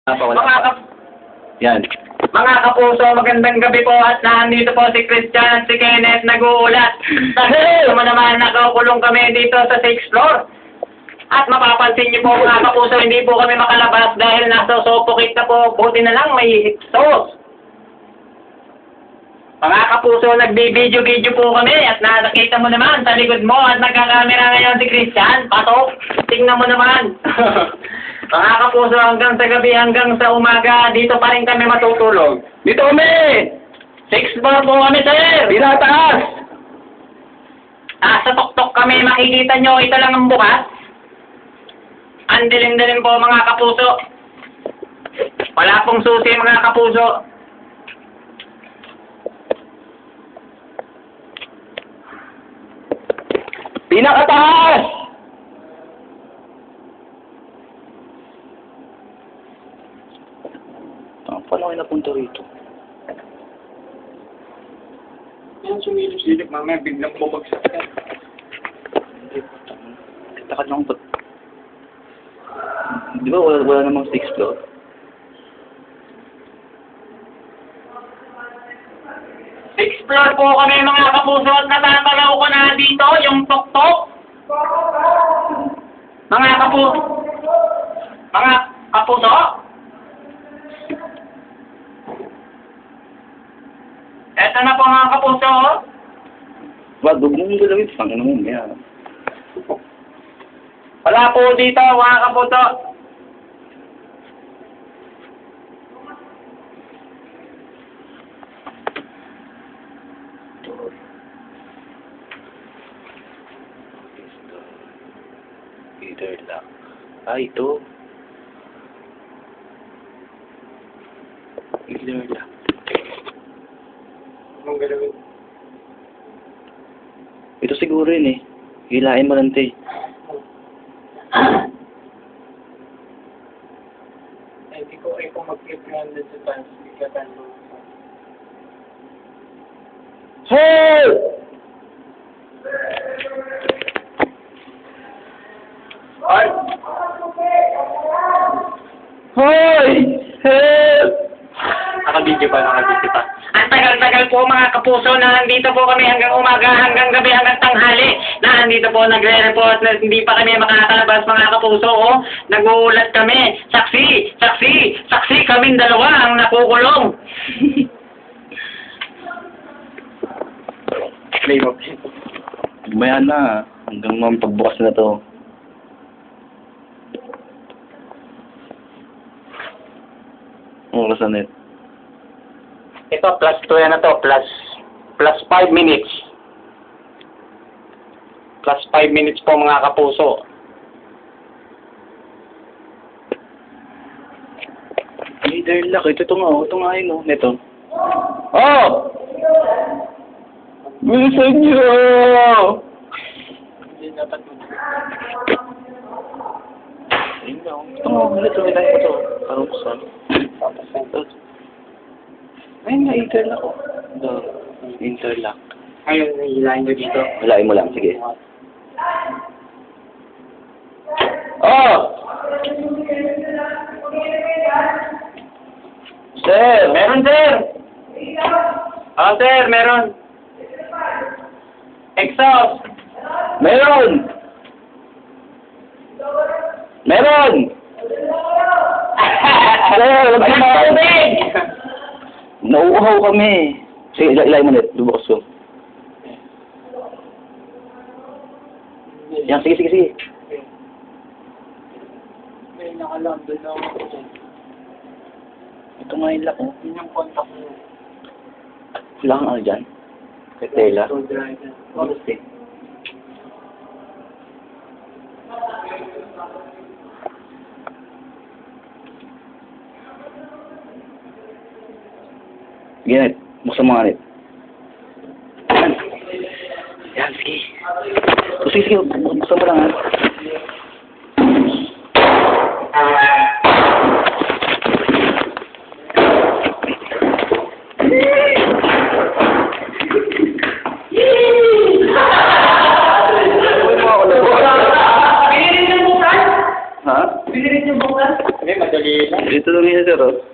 Mga kap Yan. mga kapuso, magandang gabi po at nandito po si Christian at si Kenneth nag-uulat. Dahil naman nakakulong kami dito sa 6th floor. At mapapansin niyo po mga kapuso, hindi po kami makalabas dahil nasa sopokit na po. Buti na lang may exhaust. Mga kapuso, nagbi-video po kami at nakakita mo naman sa likod mo at nagkakamera ngayon si Christian. Pasok, tingnan mo naman. Mga kapuso, hanggang sa gabi, hanggang sa umaga, dito pa rin kami matutulog. Dito kami! 6th floor po kami, sir! Pinataas! Sa tuktok kami, makikita nyo, ito lang ang bukas. Ang dilim-dilim po mga kapuso. Wala pong susi mga kapuso. Pinakataas! Paano kayo napunta rito? Yan, sumilip-silip, mamaya biglang bubagsak yan. Takad lang ba? Di ba wala namang 6th floor? Sixth floor po kami mga kapuso at natatalaw ko na dito yung tuktok. Mga kapuso. Eto na po mga kapuso. Wag, huwag mong galawin. Panginoon mo, yan. Wala po dito mga kapuso. Either lang. Ito. Either lang. Anong galawin? Ito siguro yun eh. Hilain mo lang ito eh. Hindi ko mag-click nga doon sa times. Bigatan mo. Hey! Ay! Hoy! Help! Nakabidyo pa. Ang tagal-tagal po mga kapuso na nandito po kami hanggang umaga, hanggang gabi, hanggang tanghali. Na nandito po nagre-report na hindi pa kami makakalabas mga kapuso. Oh. Nag-uulat kami. Saksi kaming dalawa ang nakukulong. Play mo. Maya na. Hanggang mga pagbukas na to. Ang oras na ito. Ito, plus 2 na to, plus 5 minutes. Plus 5 minutes po mga kapuso. Either luck. Ito nga. Ito nga yun oh. Ito. Oh! Bilisan niyo! Hindi dapat mo. Ayun lang. Ito nga. Ito. Hilahin ko to. Parang saan. Ayun nga. Interlock oh. Ito. Interlock. Ayun, hilahin ko dito. Hilahin mo lang. Sige. Oh! Sir! Meron, sir! Sir, meron. Exhaust! Meron! Meron! Sir, wag Walang naman. tubig! Nauuhaw kami. Sige, ilay mo ulit. Lubukas ko. Yan, sige. May nakalam doon ako. Ito nga yung lock, oh. Yun yung contact mo. Wala kang ano dyan? Kay Tela. So, driver. Honestly. Ganit. Buksan mo nga ulit. Yan. Yan, sige. Sige. Buksan mo lang, ha. Dito lang sir, oh.